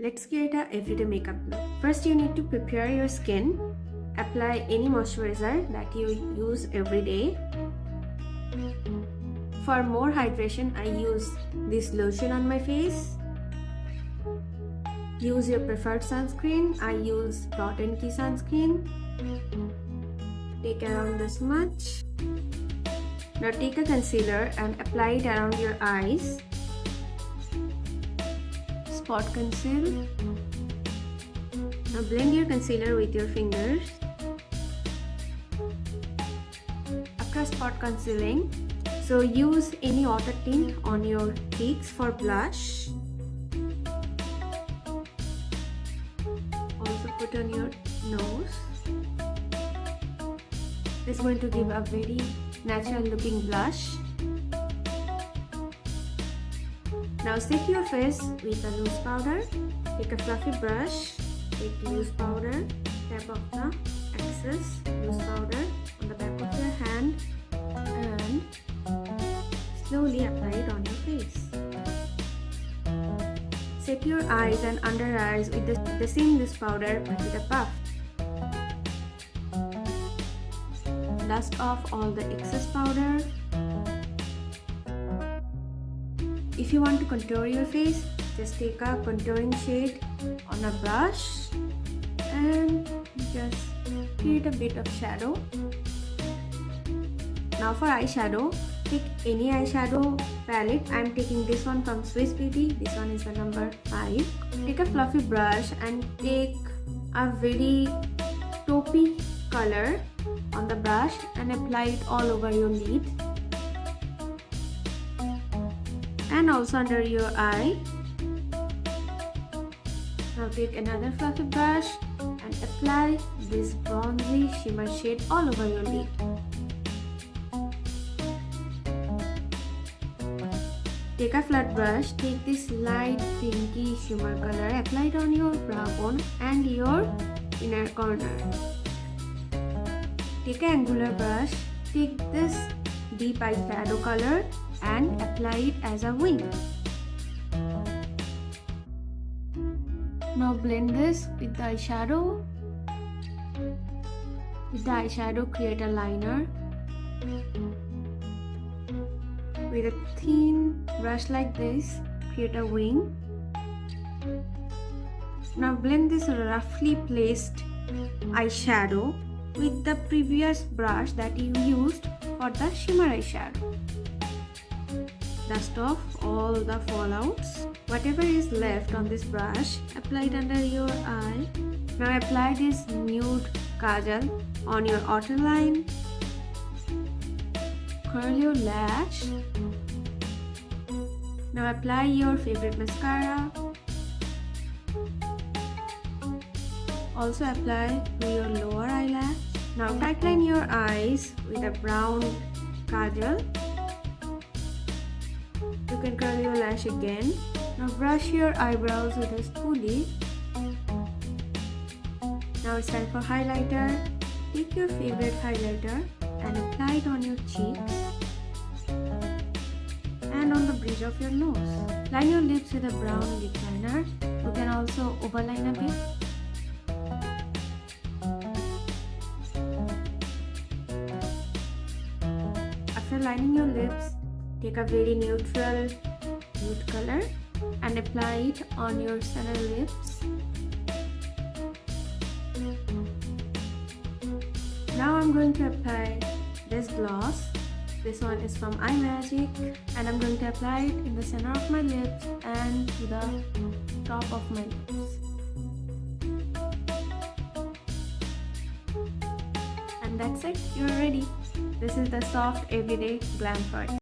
Let's create a everyday makeup look. First, you need to prepare your skin. Apply any moisturizer that you use every day. For more hydration, I use this lotion on my face. Use your preferred sunscreen. I use Dot & Key sunscreen. Take around this much. Now take a concealer and apply it around your eyes. Spot conceal. Now blend your concealer with your fingers. After spot concealing, so use any water tint on your cheeks for blush. Also put on your nose. This is going to give a very natural looking blush. Now set your face with a loose powder. Take a fluffy brush, take loose powder, tap off the excess loose powder on the back of your hand and slowly apply it on your face. Set your eyes and under eyes with the same loose powder but with a puff. Dust off all the excess powder. If you want to contour your face, just take a contouring shade on a brush and just create a bit of shadow. Now for eyeshadow, take any eyeshadow palette. I am taking this one from Swiss Beauty. This one is the number 5. Take a fluffy brush and take a very taupey color on the brush and apply it all over your lid and also under your eye. Now take another fluffy brush and apply this bronzy shimmer shade all over your lid. Take a flat brush, take this light pinky shimmer color, apply it on your brow bone and your inner corner. Take an angular brush, take this deep eyeshadow color and apply it as a wing. Now blend this with the eyeshadow. With the eyeshadow, create a liner. With a thin brush like this, create a wing. Now blend this roughly placed eyeshadow with the previous brush that you used for the shimmer eyeshadow. Dust off all the fallouts. Whatever is left on this brush, apply it under your eye. Now apply this nude kajal on your outer line. Curl your lash. Now apply your favorite mascara. Also apply to your lower eyelash. Now tightline your eyes with a brown kajal. You can curl your lash again. Now brush your eyebrows with a spoolie. Now it's time for highlighter. Take your favorite highlighter and apply it on your cheeks and on the bridge of your nose. Line your lips with a brown lip liner. You can also overline a bit. After lining your lips, take a very neutral nude color and apply it on your center lips. Now I'm going to apply this gloss. This one is from iMagic and I'm going to apply it in the center of my lips and to the top of my lips. And that's it, you're ready. This is the soft everyday glam product.